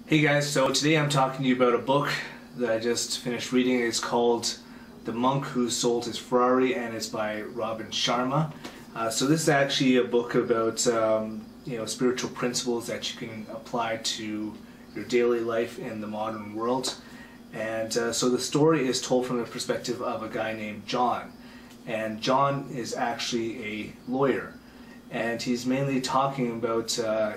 Hey guys, so today I'm talking to you about a book that I just finished reading. It's called The Monk Who Sold His Ferrari, and it's by Robin Sharma. So this is actually a book about spiritual principles that you can apply to your daily life in the modern world. And so the story is told from the perspective of a guy named John. And John is actually a lawyer. And he's mainly talking about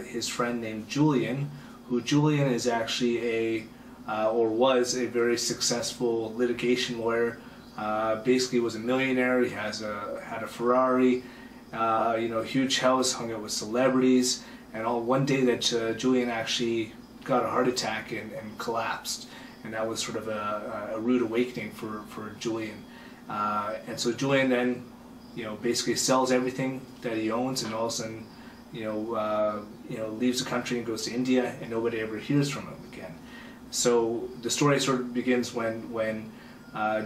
his friend named Julian, who Julian is actually was a very successful litigation lawyer. Basically was a millionaire. He had a Ferrari, huge house, hung out with celebrities, and one day that Julian actually got a heart attack and collapsed, and that was sort of a rude awakening for Julian. And so Julian then, basically sells everything that he owns, and all of a sudden, leaves the country and goes to India, and nobody ever hears from him again. So the story sort of begins when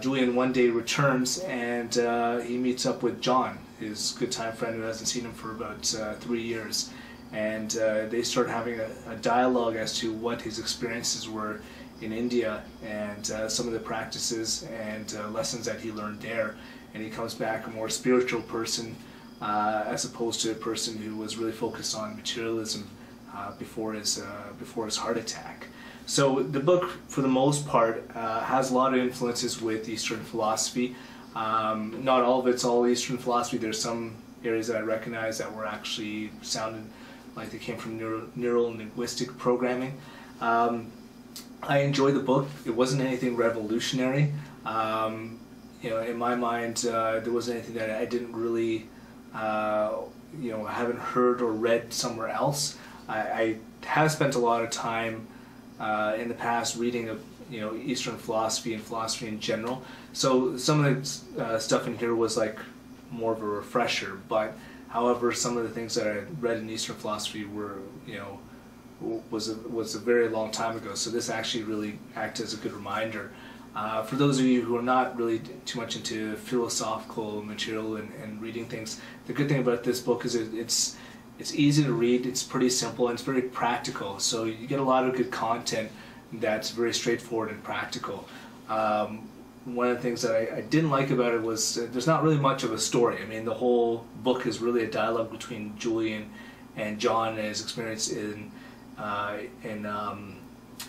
Julian one day returns, and he meets up with John, his good time friend who hasn't seen him for about 3 years, and they start having a dialogue as to what his experiences were in India and some of the practices and lessons that he learned there. And he comes back a more spiritual person, as opposed to a person who was really focused on materialism before his heart attack. So the book, for the most part, has a lot of influences with Eastern philosophy. Not all of it's all Eastern philosophy. There's some areas that I recognize that were actually sounded like they came from neural linguistic programming. I enjoyed the book. It wasn't anything revolutionary. In my mind, there wasn't anything that I didn't really haven't heard or read somewhere else. I have spent a lot of time in the past reading of Eastern philosophy and philosophy in general. So some of the stuff in here was like more of a refresher. But however, some of the things that I read in Eastern philosophy were was a very long time ago. So this actually really acted as a good reminder. For those of you who are not really too much into philosophical material and reading things, the good thing about this book is it's easy to read, it's pretty simple, and it's very practical. So you get a lot of good content that's very straightforward and practical. One of the things that I didn't like about it was there's not really much of a story. I mean, the whole book is really a dialogue between Julian and John and his experience in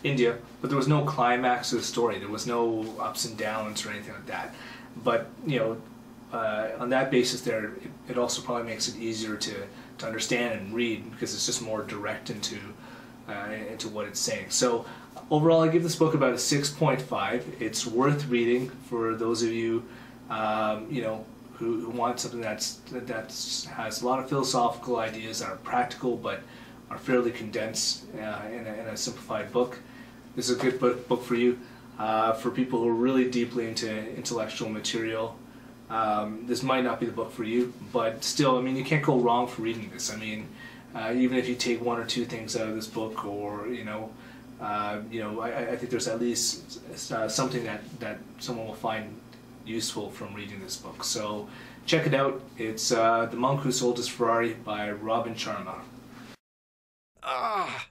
India, but there was no climax to the story. There was no ups and downs or anything like that. But on that basis, it also probably makes it easier to understand and read, because it's just more direct into what it's saying. So overall, I give this book about a 6.5. It's worth reading for those of you who want something that has a lot of philosophical ideas that are practical but are fairly condensed in a simplified book. This is a good book for you. For people who are really deeply into intellectual material, this might not be the book for you, but still, I mean, you can't go wrong for reading this. I mean, even if you take one or two things out of this book, or I think there's at least something that someone will find useful from reading this book. So check it out. It's The Monk Who Sold His Ferrari by Robin Sharma. Ah!